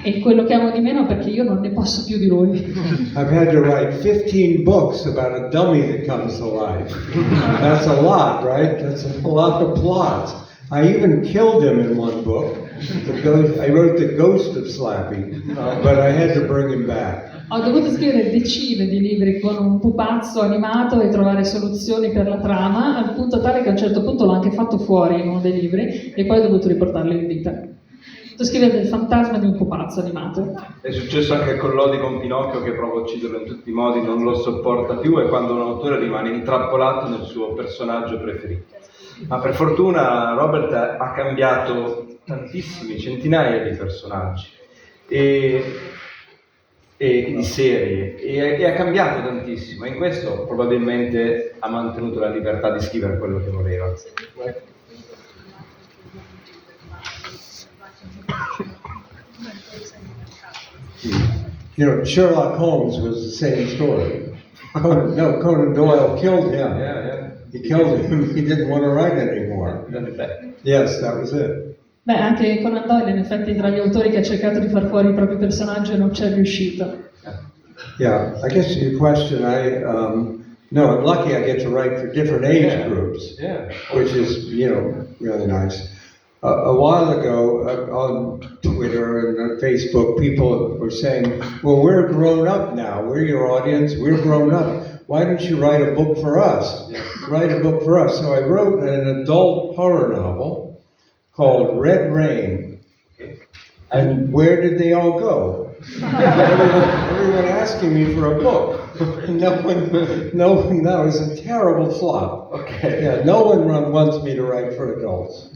E quello che amo di meno perché io non ne posso più di lui. I've had to write 15 books about a dummy that comes to life. That's a lot, right? That's a lot of plots. I even killed him in one book. I wrote The Ghost of Slappy, but I had to bring him back. Ho dovuto scrivere decine di libri con un pupazzo animato e trovare soluzioni per la trama, al punto tale che a un certo punto l'ho anche fatto fuori in uno dei libri e poi ho dovuto riportarlo in vita. Sto scrivendo il fantasma di un pupazzo animato. È successo anche con Lodi con Pinocchio, che prova a ucciderlo in tutti i modi, non lo sopporta più, e quando un autore rimane intrappolato nel suo personaggio preferito. Ma per fortuna Robert ha cambiato tantissimi, centinaia di personaggi e di serie, e ha cambiato tantissimo, e in questo probabilmente ha mantenuto la libertà di scrivere quello che voleva. You know, Sherlock Holmes was the same story. Conan Doyle killed him. Yeah. He killed him. He didn't want to write anymore. Yes, that was it. Beh, anche Conan Doyle in effetti tra gli autori che ha cercato di far fuori il proprio personaggio non c'è riuscito. Yeah, I guess your question, no, I'm lucky I get to write for different age groups, which is, really nice. A while ago, on Twitter and on Facebook, people were saying, well, we're grown up now. We're your audience. We're grown up. Why don't you write a book for us? Write a book for us. So I wrote an adult horror novel called Red Rain. And where did they all go? Everyone asking me for a book. No one, that was a terrible flop. Okay. Yeah, no one wants me to write for adults.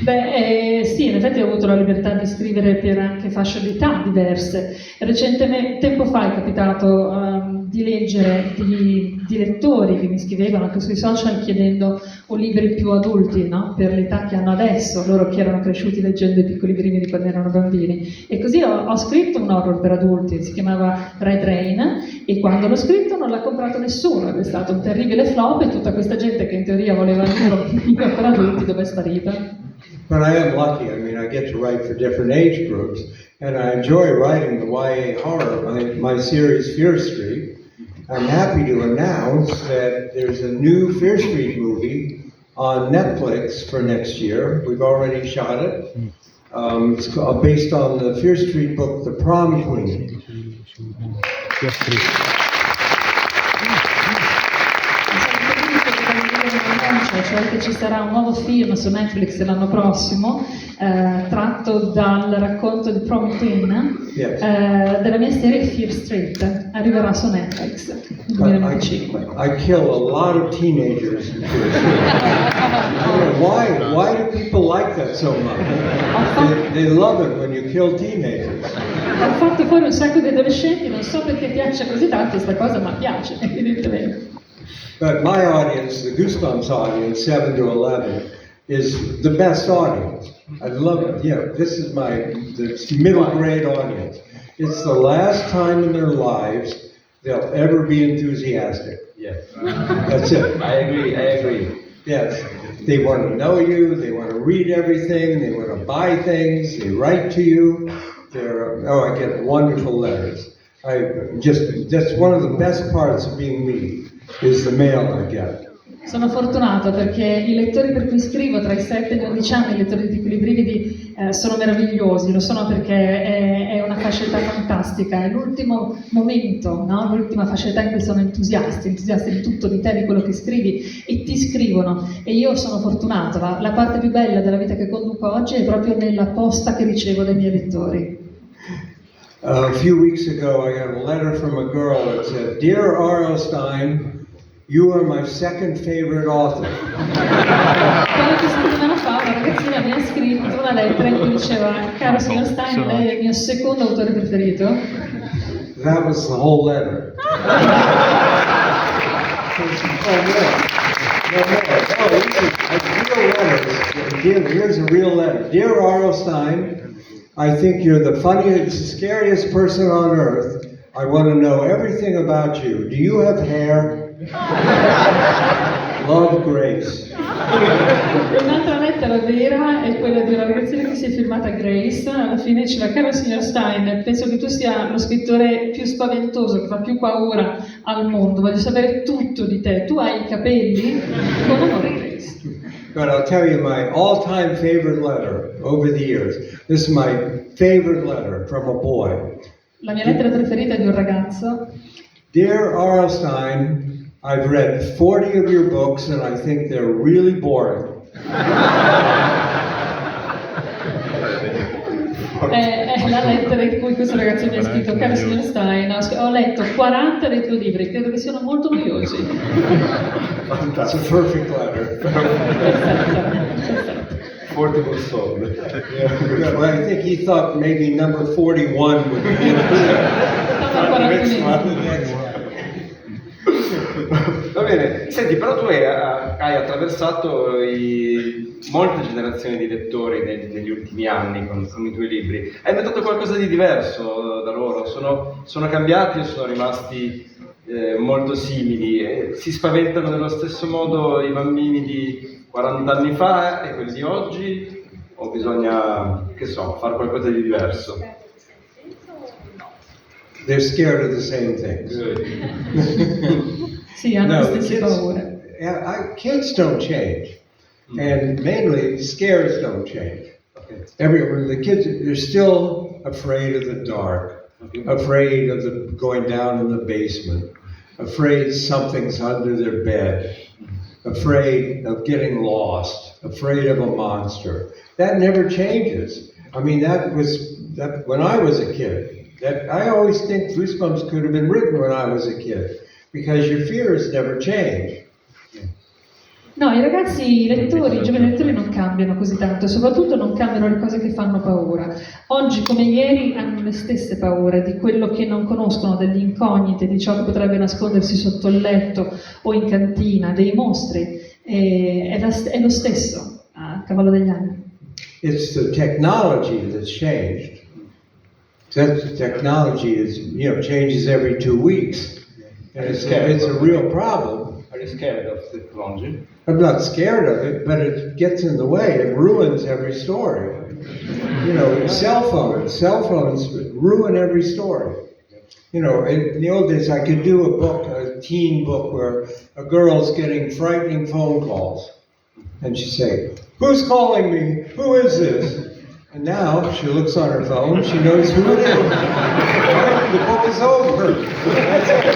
Beh, sì, in effetti ho avuto la libertà di scrivere per anche fasce di età diverse. Recentemente, tempo fa, è capitato di leggere di lettori che mi scrivevano anche sui social chiedendo libri più adulti, no? Per l'età che hanno adesso, loro che erano cresciuti leggendo i piccoli brividi quando erano bambini. E così ho scritto un horror per adulti, si chiamava Red Rain, e quando l'ho scritto non l'ha comprato nessuno, è stato un terribile flop, e tutta questa gente che in teoria voleva il libro per adulti dove è sparita? But I am lucky. I mean, I get to write for different age groups, and I enjoy writing the YA horror, my series Fear Street. I'm happy to announce that there's a new Fear Street movie on Netflix for next year. We've already shot it. It's based on the Fear Street book, The Prom Queen. Cioè che ci sarà un nuovo film su Netflix l'anno prossimo, tratto dal racconto di Prom Queen, della mia serie Fear Street, arriverà su Netflix nel 2025. I kill a lot of teenagers in Fear Street. Why do people like that so much? They love it when you kill teenagers. Ho fatto fuori un sacco di adolescenti, non so perché piace così tanto questa cosa, ma piace, evidentemente. But my audience, the Goosebumps audience, 7 to 11, is the best audience. I love it. Yeah, this is the middle grade audience. It's the last time in their lives they'll ever be enthusiastic. Yes. That's it. I agree. Yes. They want to know you, they want to read everything, they want to buy things, they write to you. I get wonderful letters. That's one of the best parts of being me. Is the mail I get. Sono fortunata perché i lettori per cui scrivo tra i 7 e gli 11 anni, i lettori di Piccoli Brividi, sono meravigliosi, lo sono perché è una fascia età fantastica, è l'ultimo momento, no? L'ultima fascia età in cui sono entusiasti di tutto, di te, di quello che scrivi, e ti scrivono, e io sono fortunata, la parte più bella della vita che conduco oggi è proprio nella posta che ricevo dai miei lettori. A few weeks ago I got a letter from a girl that said, "Dear R.L.Stine, you are my second favorite author." Qualche settimana fa una ragazzina mi ha scritto una lettera in cui diceva: "Caro signor Stine, lei è il mio secondo autore preferito." That was the whole letter. Here's a real letter. Dear R.L.Stine, I think you're the funniest, scariest person on earth. I want to know everything about you. Do you have hair? Love, Grace. Un'altra lettera vera è quella di una ragazzina che si è firmata Grace. Alla fine diceva: caro signor Stine, penso che tu sia lo scrittore più spaventoso, che fa più paura al mondo, voglio sapere tutto di te, tu hai i capelli? Con amore, Grace. But I'll tell you my all-time favorite letter over the years. This is my favorite letter from a boy. La mia lettera preferita è di un ragazzo. Dear R.L.Stine, I've read 40 of your books and I think they're really boring. È la lettera in cui questo ragazzo mi ha scritto: caro signor Stine, ho letto 40 dei tuoi libri, credo che siano molto noiosi. That's a perfect letter. Perfetto. 40 was sold. Yeah, well, I think he thought maybe number 41 would be Va bene, senti, però tu hai attraversato molte generazioni di lettori negli ultimi anni con i tuoi libri. Hai notato qualcosa di diverso da loro? Sono cambiati o sono rimasti molto simili? Si spaventano nello stesso modo i bambini di 40 anni fa e quelli di oggi? O bisogna, che so, fare qualcosa di diverso? They're scared of the same things. Sì, hanno le stesse paure. Kids don't change, and mainly scares don't change. The kids, they're still afraid of the dark, afraid of going down in the basement, afraid something's under their bed, afraid of getting lost, afraid of a monster. That never changes. I mean, that when I was a kid. I always think Goosebumps could have been written when I was a kid, because your fears never change. No, i ragazzi, i lettori, i giovani lettori non cambiano così tanto, e soprattutto non cambiano le cose che fanno paura. Oggi come ieri hanno le stesse paure di quello che non conoscono, delle incognite, di ciò che potrebbe nascondersi sotto il letto o in cantina, dei mostri. È lo stesso a cavallo degli anni. It's the technology that's changed. That technology changes every 2 weeks, and it's a real problem. Are you scared of technology? I'm not scared of it, but it gets in the way. It ruins every story. Cell phones ruin every story. In the old days, I could do a teen book where a girl's getting frightening phone calls, and she'd say, "Who's calling me? Who is this?" And now she looks on her phone, she knows who it is. The book is over. That's it.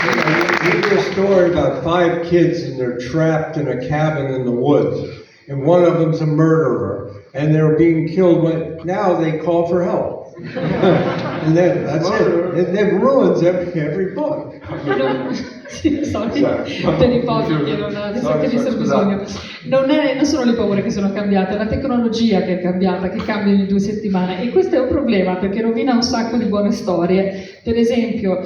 You read a story about 5 kids and they're trapped in a cabin in the woods, and one of them's a murderer, and they're being killed. Now they call for help. And then that's it. It ruins every book. Per i poveri che non avessero bisogno. Non sono le paure che sono cambiate, è la tecnologia che è cambiata, che cambia ogni 2 settimane, e questo è un problema perché rovina un sacco di buone storie. Per esempio,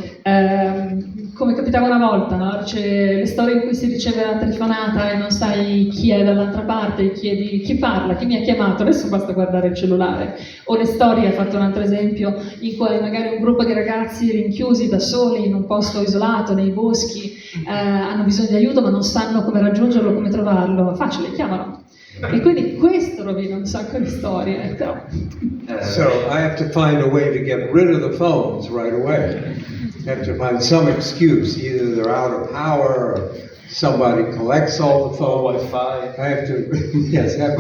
come capitava una volta, no? Le storie in cui si riceve una telefonata e non sai chi è dall'altra parte, chiedi chi parla, chi mi ha chiamato, adesso basta guardare il cellulare. O le storie, ha fatto un altro esempio, in cui magari un gruppo di ragazzi rinchiusi da soli in un posto isolato, nei boschi, hanno bisogno di aiuto ma non sanno come raggiungerlo, come trovarlo. Facile, chiamano. E quindi questo rovina un sacco di storie. Però. So I have to find a way to get rid of the phones right away. I have to find some excuse, either they're out of power or somebody collects all the phone Wi-Fi. I have to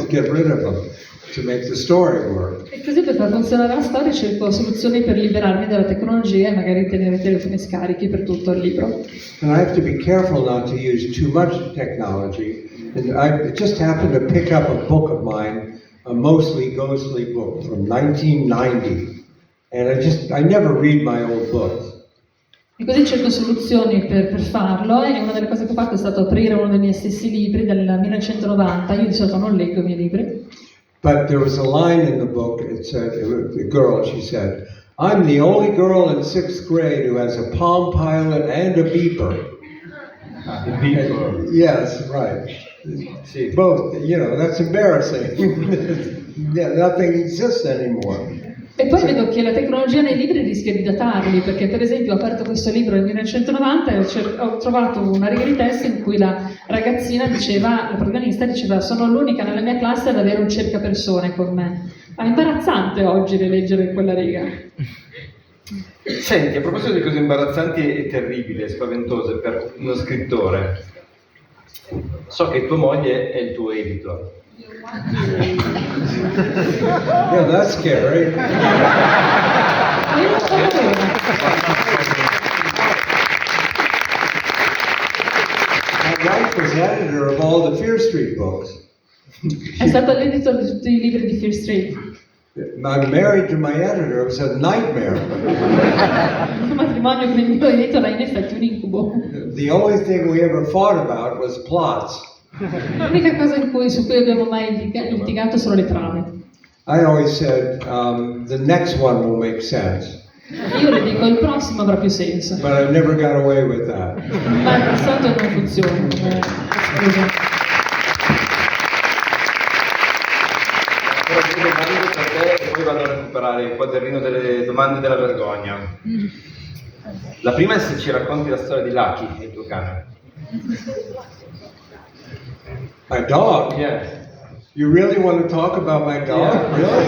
get rid of them to make the story work. E così per far funzionare la storia cerco soluzioni per liberarmi dalla tecnologia e magari tenere i telefoni scarichi per tutto il libro. And I have to be careful not to use too much technology. And I just happened to pick up a book of mine, a mostly ghostly book from 1990. And I never read my old books. E così cerco soluzioni per farlo, e una delle cose che ho fatto è stato aprire uno dei miei stessi libri del 1990. Io di solito non leggo i miei libri. But there was a line in the book, it said, the girl, she said, "I'm the only girl in 6th grade who has a Palm Pilot and a beeper." A beeper? Yes, right. See, both, that's embarrassing. Yeah, nothing exists anymore. E poi vedo che la tecnologia nei libri rischia di datarli, perché per esempio ho aperto questo libro nel 1990 e ho trovato una riga di testo in cui la ragazzina diceva, la protagonista diceva: sono l'unica nella mia classe ad avere un cercapersone con me. È imbarazzante oggi rileggere quella riga. Senti, a proposito di cose imbarazzanti e terribili e spaventose per uno scrittore, so che tua moglie è il tuo editor. Yeah, that's scary. My wife was editor of all the Fear Street books. È stato l'editor di tutti i libri di Fear Street. I'm married to my editor. It was a nightmare. Il matrimonio con il mio editor è in effetti un incubo. The only thing we ever fought about was plots. L'unica cosa su cui abbiamo mai litigato sono le trame. I always said, the next one will make sense. Io le dico, il prossimo avrà più senso. But I never got away with that. Ma il passato non funziona. Scusa. Due domande per te e poi vado a recuperare il quadernino delle domande della vergogna. La prima è se ci racconti la storia di Lucky, il tuo cane. My dog? Yeah. You really want to talk about my dog? Yeah. Really?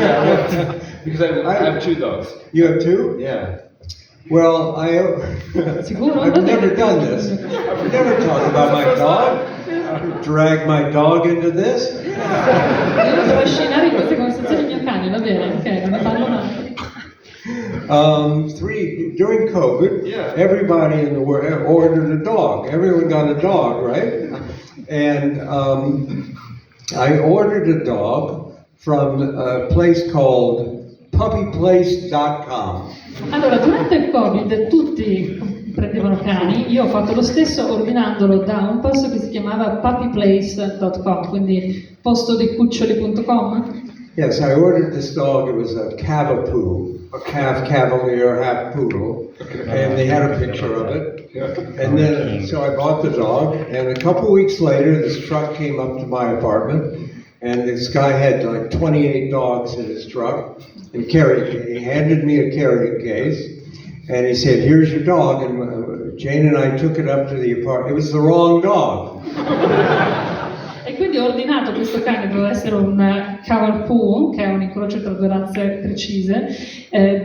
Yeah, because I have two dogs. You have two? Yeah. Well, Sicuro? I've never done this. I've never talked about my dog. Drag my dog into this. Devo trascinare in queste conversazioni il mio cane, va bene? Ok, non ne parlo mai. During COVID, everybody in the world ordered a dog. Everyone got a dog, right? And I ordered a dog from a place called puppyplace.com. Allora, durante il Covid tutti prendevano cani, io ho fatto lo stesso ordinandolo da un posto che si chiamava puppyplace.com, quindi postodeicuccioli.com. Yes, I ordered this dog. It was a Cavapoo, a half Cavalier, half Poodle, and they had a picture of it. And then, so I bought the dog, and a couple weeks later, this truck came up to my apartment, and this guy had like 28 dogs in his truck, and he handed me a carrying case, and he said, "Here's your dog." And Jane and I took it up to the apartment. It was the wrong dog. E quindi ho ordinato questo cane, doveva essere un Cavapoo, che è un incrocio tra due razze precise.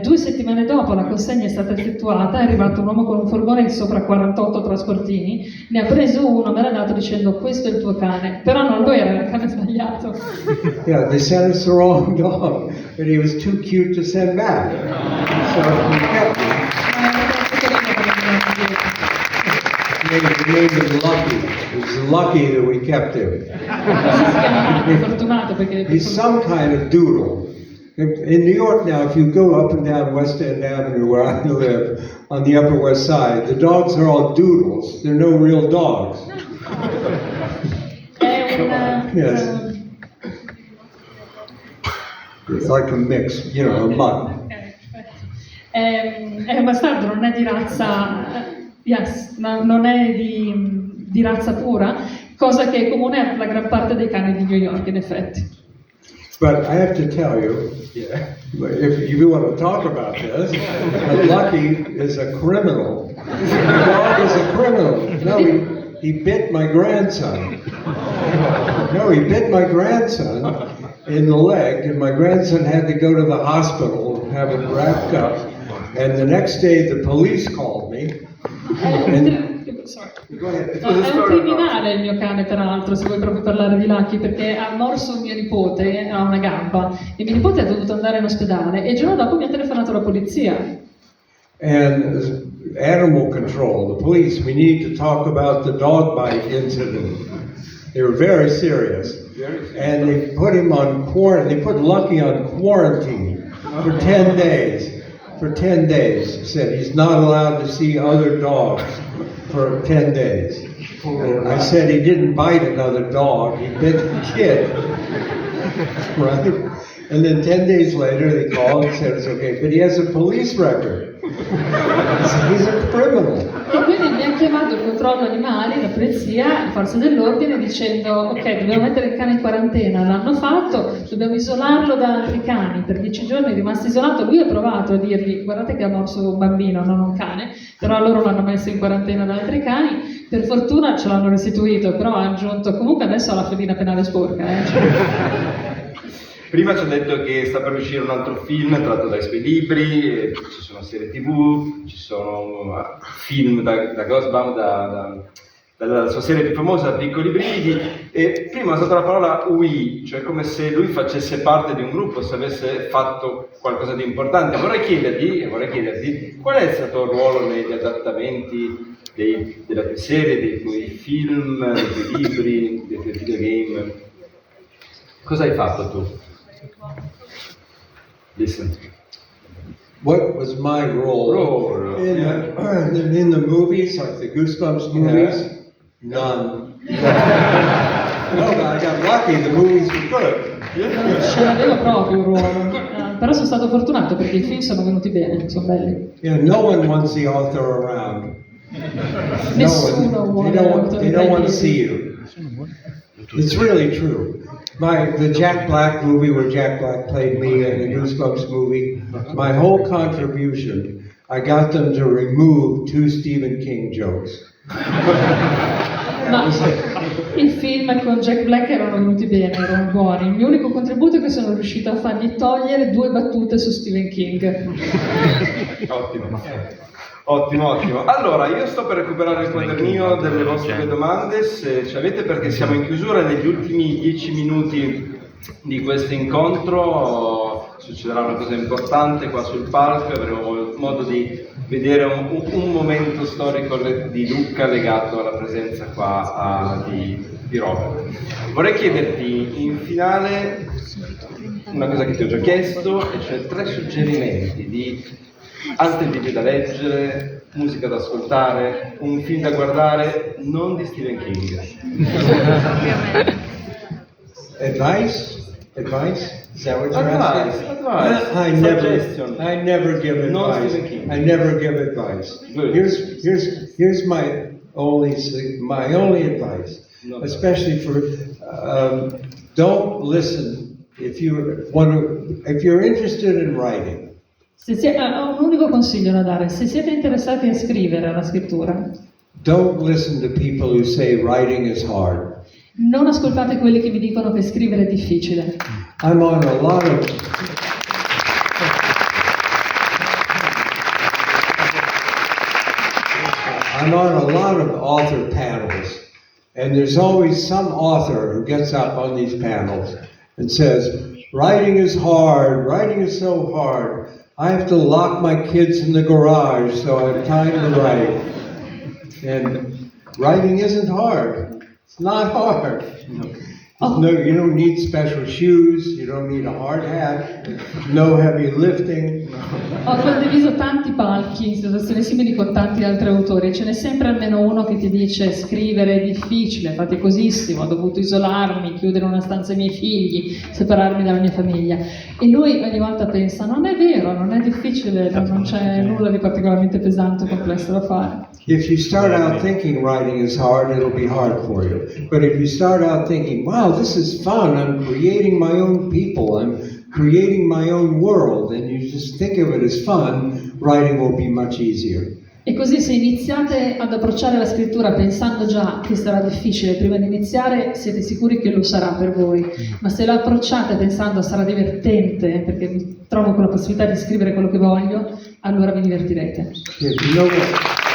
2 settimane dopo la consegna è stata effettuata, è arrivato un uomo con un furgone sopra 48 trasportini, ne ha preso uno, me l'ha dato dicendo: questo è il tuo cane, però non lo era il cane sbagliato. Yeah, they sent us the wrong dog, but he was too cute to send back. So we kept him. Named him Lucky. It was lucky that we kept him. He's some kind of doodle. In New York now, if you go up and down West End Avenue, where I live, on the Upper West Side, the dogs are all doodles. They're no real dogs. Yes. It's like a mix, you know, a mutt. È un bastardo, non è di razza... Yes, non è di razza pura, cosa che è comune alla gran parte dei cani di New York, in effetti. But I have to tell you, if you want to talk about this, Lucky is a criminal. The dog is a criminal. No, he bit my grandson. No, he bit my grandson in the leg, and my grandson had to go to the hospital and have it wrapped up. And the next day the police called me. È un criminale il mio cane, peraltro, se vuoi proprio parlare di Lucky, perché ha morso mio nipote a una gamba e mio nipote è dovuto andare in ospedale e il giorno dopo mi ha telefonato la polizia. And animal control, the police, we need to talk about the dog bite incident. They were very serious. And they put him on quarantine, they put Lucky on quarantine for 10 days. For 10 days, said he's not allowed to see other dogs for 10 days. And I said he didn't bite another dog, he bit the kid. Right? And then 10 days later they called and said it's okay, but he has a police record. He's a criminal. E quindi mi ha chiamato il controllo animali, la polizia, le forze dell'ordine, dicendo ok, dobbiamo mettere il cane in quarantena, l'hanno fatto, dobbiamo isolarlo da altri cani, per 10 giorni è rimasto isolato. Lui ha provato a dirgli guardate che ha morso un bambino, non un cane, però loro l'hanno messo in quarantena da altri cani, per fortuna ce l'hanno restituito, però ha aggiunto comunque adesso ha la fedina penale sporca. Prima ci ha detto che sta per uscire un altro film tratto dai suoi libri, ci sono serie TV, ci sono film da Ghostbound, dalla sua serie più famosa, Piccoli Brividi, e prima ha usato la parola we, cioè come se lui facesse parte di un gruppo, se avesse fatto qualcosa di importante. Vorrei chiederti qual è stato il ruolo negli adattamenti della tua serie, dei tuoi film, dei tuoi libri, dei tuoi videogame. Cosa hai fatto tu? Listen. What was my role in the movies, like the Goosebumps movies? Yeah. None. No, but I got lucky. The movies were good. Non ce l'avevo proprio un ruolo, però sono stato fortunato perché i film sono venuti bene, sono belli. Yeah, no one wants the author around. Nessuno vuole they don't want to see you. It's really true. The Jack Black movie where Jack Black played me in the Goosebumps movie, my whole contribution, I got them to remove 2 Stephen King jokes. Ma i film con Jack Black erano venuti bene, erano buoni. Il mio unico contributo è che sono riuscito a fargli togliere 2 battute su Stephen King. Ottimo. Allora, io sto per recuperare il quadernino delle vostre domande, se ci avete, perché siamo in chiusura negli ultimi 10 minuti di questo incontro. Succederà una cosa importante qua sul palco e avremo modo di vedere un momento storico di Lucca legato alla presenza qua di Robert. Vorrei chiederti in finale una cosa che ti ho già chiesto, e cioè 3 suggerimenti di altri libri da leggere, musica da ascoltare, un film da guardare, non di Stephen King. Advice? Is that what you're asking? Advice. I never give advice. I never give advice. Good. Here's my only advice, especially for don't listen if you're interested in writing. Ho un unico consiglio da dare: se siete interessati a scrivere, alla scrittura, don't listen to people who say writing is hard. Non ascoltate quelli che vi dicono che scrivere è difficile. I'm on a lot of author panels, and there's always some author who gets up on these panels and says, writing is hard, writing is so hard. I have to lock my kids in the garage so I have time to write. And writing isn't hard. It's not hard. No, you don't need special shoes, you don't need a hard hat, no heavy lifting. Ho condiviso tanti palchi in situazioni simili con tanti altri autori, ce n'è sempre almeno uno che ti dice scrivere è difficile, faticosissimo, ho dovuto isolarmi, chiudere una stanza ai miei figli, separarmi dalla mia famiglia. E lui ogni volta pensa, non è vero, non è difficile, non c'è nulla di particolarmente pesante o complesso da fare. If you start out thinking writing is hard, it'll be hard for you. But if you start out thinking, wow, this is fun, I'm creating my own people, I'm creating my own world, and you just think of it as fun, writing will be much easier. E così se iniziate ad approcciare la scrittura pensando già che sarà difficile prima di iniziare, siete sicuri che lo sarà per voi. Ma se la approcciate pensando sarà divertente, perché mi trovo con la possibilità di scrivere quello che voglio, allora vi divertirete. Yeah, you know what?